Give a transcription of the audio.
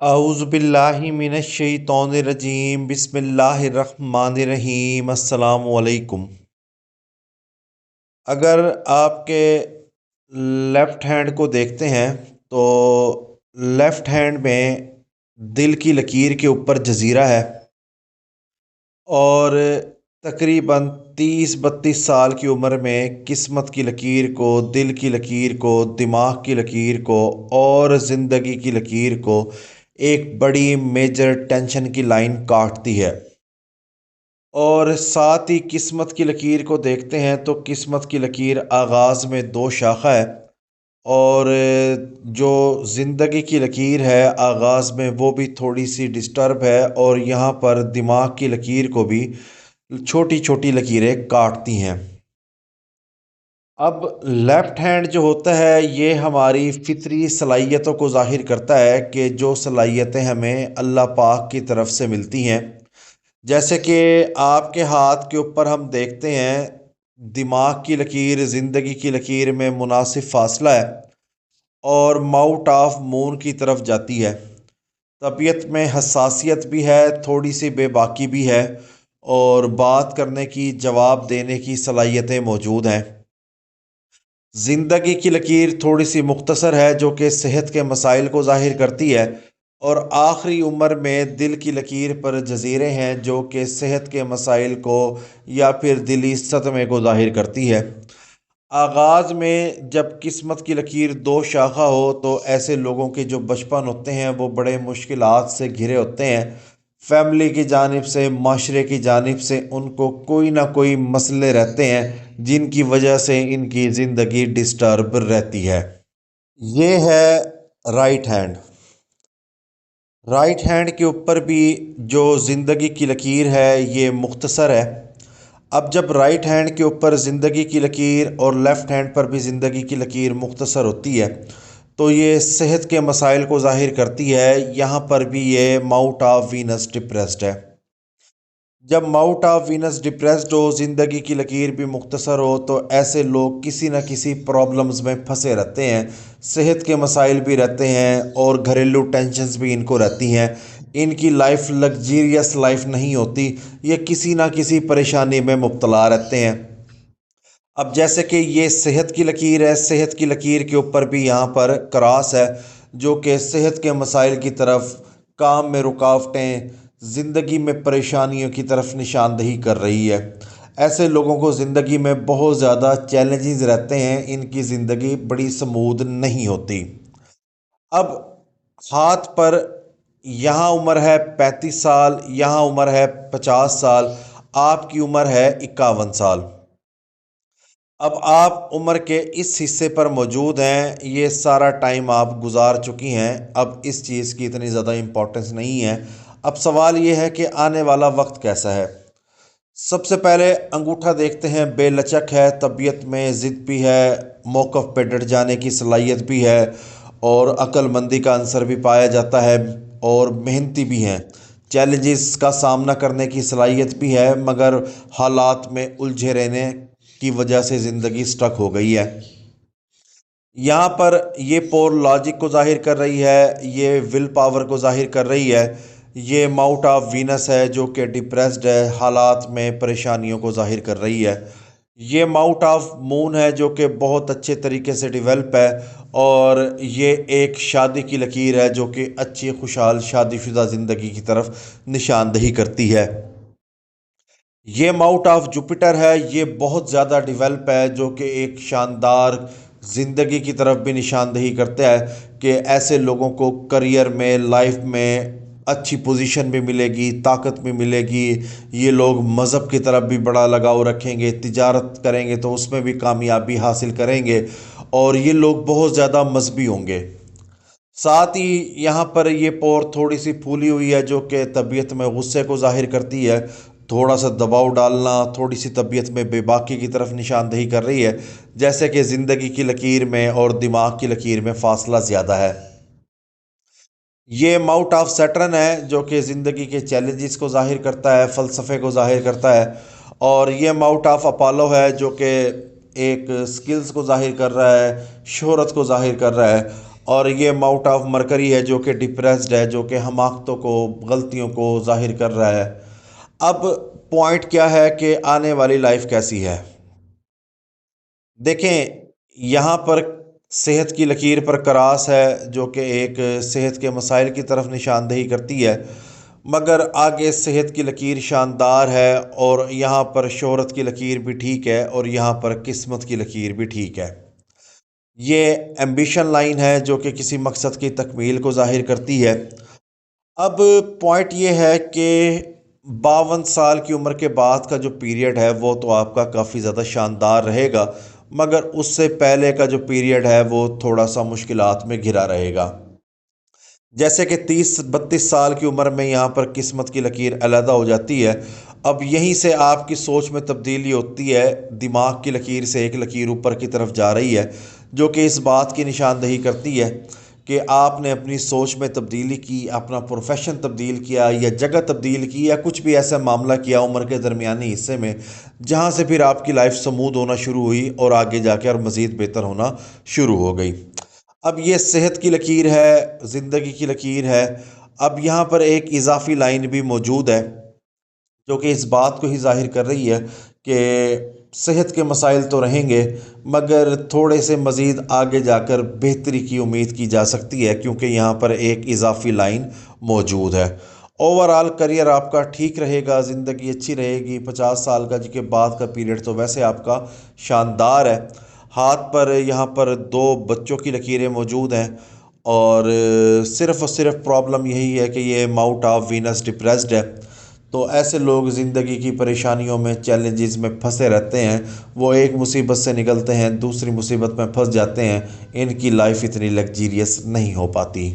اعوذ باللہ من الشیطان الرجیم بسم اللہ الرحمن الرحیم السلام علیکم۔ اگر آپ کے لیفٹ ہینڈ کو دیکھتے ہیں تو لیفٹ ہینڈ میں دل کی لکیر کے اوپر جزیرہ ہے، اور تقریباً 30-32 سال کی عمر میں قسمت کی لکیر کو، دل کی لکیر کو، دماغ کی لکیر کو اور زندگی کی لکیر کو ایک بڑی میجر ٹینشن کی لائن کاٹتی ہے۔ اور ساتھ ہی قسمت کی لکیر کو دیکھتے ہیں تو قسمت کی لکیر آغاز میں 2 شاخہ ہے، اور جو زندگی کی لکیر ہے آغاز میں وہ بھی تھوڑی سی ڈسٹرب ہے، اور یہاں پر دماغ کی لکیر کو بھی چھوٹی چھوٹی لکیریں کاٹتی ہیں۔ اب لیفٹ ہینڈ جو ہوتا ہے یہ ہماری فطری صلاحیتوں کو ظاہر کرتا ہے کہ جو صلاحیتیں ہمیں اللہ پاک کی طرف سے ملتی ہیں، جیسے کہ آپ کے ہاتھ کے اوپر ہم دیکھتے ہیں دماغ کی لکیر زندگی کی لکیر میں مناسب فاصلہ ہے اور ماؤٹ آف مون کی طرف جاتی ہے۔ طبیعت میں حساسیت بھی ہے، تھوڑی سی بے باکی بھی ہے، اور بات کرنے کی، جواب دینے کی صلاحیتیں موجود ہیں۔ زندگی کی لکیر تھوڑی سی مختصر ہے جو کہ صحت کے مسائل کو ظاہر کرتی ہے، اور آخری عمر میں دل کی لکیر پر جزیرے ہیں جو کہ صحت کے مسائل کو یا پھر دلی صدمے کو ظاہر کرتی ہے۔ آغاز میں جب قسمت کی لکیر 2 شاخہ ہو تو ایسے لوگوں کے جو بچپن ہوتے ہیں وہ بڑے مشکلات سے گھرے ہوتے ہیں، فیملی کی جانب سے، معاشرے کی جانب سے ان کو کوئی نہ کوئی مسئلے رہتے ہیں جن کی وجہ سے ان کی زندگی ڈسٹرب رہتی ہے۔ یہ ہے رائٹ ہینڈ۔ رائٹ ہینڈ کے اوپر بھی جو زندگی کی لکیر ہے یہ مختصر ہے۔ اب جب رائٹ ہینڈ کے اوپر زندگی کی لکیر اور لیفٹ ہینڈ پر بھی زندگی کی لکیر مختصر ہوتی ہے تو یہ صحت کے مسائل کو ظاہر کرتی ہے۔ یہاں پر بھی یہ ماؤٹ آف وینس ڈپریسڈ ہے۔ جب ماؤٹ آف وینس ڈپریسڈ ہو، زندگی کی لکیر بھی مختصر ہو، تو ایسے لوگ کسی نہ کسی پرابلمز میں پھنسے رہتے ہیں، صحت کے مسائل بھی رہتے ہیں اور گھریلو ٹینشنز بھی ان کو رہتی ہیں۔ ان کی لائف لگزیریس لائف نہیں ہوتی، یہ کسی نہ کسی پریشانی میں مبتلا رہتے ہیں۔ اب جیسے کہ یہ صحت کی لکیر ہے، صحت کی لکیر کے اوپر بھی یہاں پر کراس ہے جو کہ صحت کے مسائل کی طرف، کام میں رکاوٹیں، زندگی میں پریشانیوں کی طرف نشاندہی کر رہی ہے۔ ایسے لوگوں کو زندگی میں بہت زیادہ چیلنجز رہتے ہیں، ان کی زندگی بڑی سمودھ نہیں ہوتی۔ اب ہاتھ پر یہاں عمر ہے 35 سال، یہاں عمر ہے 50 سال، آپ کی عمر ہے 51 سال۔ اب آپ عمر کے اس حصے پر موجود ہیں، یہ سارا ٹائم آپ گزار چکی ہیں، اب اس چیز کی اتنی زیادہ امپورٹنس نہیں ہے۔ اب سوال یہ ہے کہ آنے والا وقت کیسا ہے۔ سب سے پہلے انگوٹھا دیکھتے ہیں، بے لچک ہے، طبیعت میں ضد بھی ہے، موقف پہ ڈٹ جانے کی صلاحیت بھی ہے، اور عقل مندی کا عنصر بھی پایا جاتا ہے، اور محنتی بھی ہیں، چیلنجز کا سامنا کرنے کی صلاحیت بھی ہے، مگر حالات میں الجھے رہنے کی وجہ سے زندگی سٹک ہو گئی ہے۔ یہاں پر یہ پور لاجک کو ظاہر کر رہی ہے، یہ ول پاور کو ظاہر کر رہی ہے، یہ ماؤٹ آف وینس ہے جو کہ ڈپریسڈ ہے، حالات میں پریشانیوں کو ظاہر کر رہی ہے۔ یہ ماؤٹ آف مون ہے جو کہ بہت اچھے طریقے سے ڈیولپ ہے، اور یہ ایک شادی کی لکیر ہے جو کہ اچھی خوشحال شادی شدہ زندگی کی طرف نشاندہی کرتی ہے۔ یہ ماؤٹ آف جوپیٹر ہے، یہ بہت زیادہ ڈیولپ ہے جو کہ ایک شاندار زندگی کی طرف بھی نشاندہی کرتا ہے کہ ایسے لوگوں کو کریئر میں، لائف میں اچھی پوزیشن بھی ملے گی، طاقت بھی ملے گی۔ یہ لوگ مذہب کی طرف بھی بڑا لگاؤ رکھیں گے، تجارت کریں گے تو اس میں بھی کامیابی حاصل کریں گے، اور یہ لوگ بہت زیادہ مذہبی ہوں گے۔ ساتھ ہی یہاں پر یہ پور تھوڑی سی پھولی ہوئی ہے جو کہ طبیعت میں غصے کو ظاہر کرتی ہے، تھوڑا سا دباؤ ڈالنا، تھوڑی سی طبیعت میں بے باکی کی طرف نشاندہی کر رہی ہے، جیسے کہ زندگی کی لکیر میں اور دماغ کی لکیر میں فاصلہ زیادہ ہے۔ یہ ماؤٹ آف سیٹرن ہے جو کہ زندگی کے چیلنجز کو ظاہر کرتا ہے، فلسفے کو ظاہر کرتا ہے، اور یہ ماؤٹ آف اپالو ہے جو کہ ایک سکلز کو ظاہر کر رہا ہے، شہرت کو ظاہر کر رہا ہے، اور یہ ماؤنٹ آف مرکری ہے جو کہ ڈپریسڈ ہے، جو کہ حماقتوں کو، غلطیوں کو ظاہر کر رہا ہے۔ اب پوائنٹ کیا ہے کہ آنے والی لائف کیسی ہے؟ دیکھیں، یہاں پر صحت کی لکیر پر کراس ہے جو کہ ایک صحت کے مسائل کی طرف نشاندہی کرتی ہے، مگر آگے صحت کی لکیر شاندار ہے، اور یہاں پر شہرت کی لکیر بھی ٹھیک ہے، اور یہاں پر قسمت کی لکیر بھی ٹھیک ہے۔ یہ ایمبیشن لائن ہے جو کہ کسی مقصد کی تکمیل کو ظاہر کرتی ہے۔ اب پوائنٹ یہ ہے کہ 52 سال کی عمر کے بعد کا جو پیریڈ ہے وہ تو آپ کا کافی زیادہ شاندار رہے گا، مگر اس سے پہلے کا جو پیریڈ ہے وہ تھوڑا سا مشکلات میں گھرا رہے گا۔ جیسے کہ 30-32 سال کی عمر میں یہاں پر قسمت کی لکیر علیحدہ ہو جاتی ہے۔ اب یہیں سے آپ کی سوچ میں تبدیلی ہوتی ہے، دماغ کی لکیر سے ایک لکیر اوپر کی طرف جا رہی ہے، جو کہ اس بات کی نشاندہی کرتی ہے کہ آپ نے اپنی سوچ میں تبدیلی کی، اپنا پروفیشن تبدیل کیا، یا جگہ تبدیل کی، یا کچھ بھی ایسا معاملہ کیا عمر کے درمیانی حصے میں جہاں سے پھر آپ کی لائف سمودھ ہونا شروع ہوئی، اور آگے جا کے اور مزید بہتر ہونا شروع ہو گئی۔ اب یہ صحت کی لکیر ہے، زندگی کی لکیر ہے۔ اب یہاں پر ایک اضافی لائن بھی موجود ہے جو کہ اس بات کو ہی ظاہر کر رہی ہے کہ صحت کے مسائل تو رہیں گے، مگر تھوڑے سے مزید آگے جا کر بہتری کی امید کی جا سکتی ہے، کیونکہ یہاں پر ایک اضافی لائن موجود ہے۔ اوورآل کریئر آپ کا ٹھیک رہے گا، زندگی اچھی رہے گی۔ 50 سال کا کے بعد کا پیریڈ تو ویسے آپ کا شاندار ہے۔ ہاتھ پر یہاں پر 2 بچوں کی لکیریں موجود ہیں، اور صرف اور صرف پرابلم یہی ہے کہ یہ ماؤنٹ آف وینس ڈپریسڈ ہے۔ تو ایسے لوگ زندگی کی پریشانیوں میں، چیلنجز میں پھنسے رہتے ہیں، وہ ایک مصیبت سے نکلتے ہیں، دوسری مصیبت میں پھنس جاتے ہیں، ان کی لائف اتنی لگزیریس نہیں ہو پاتی۔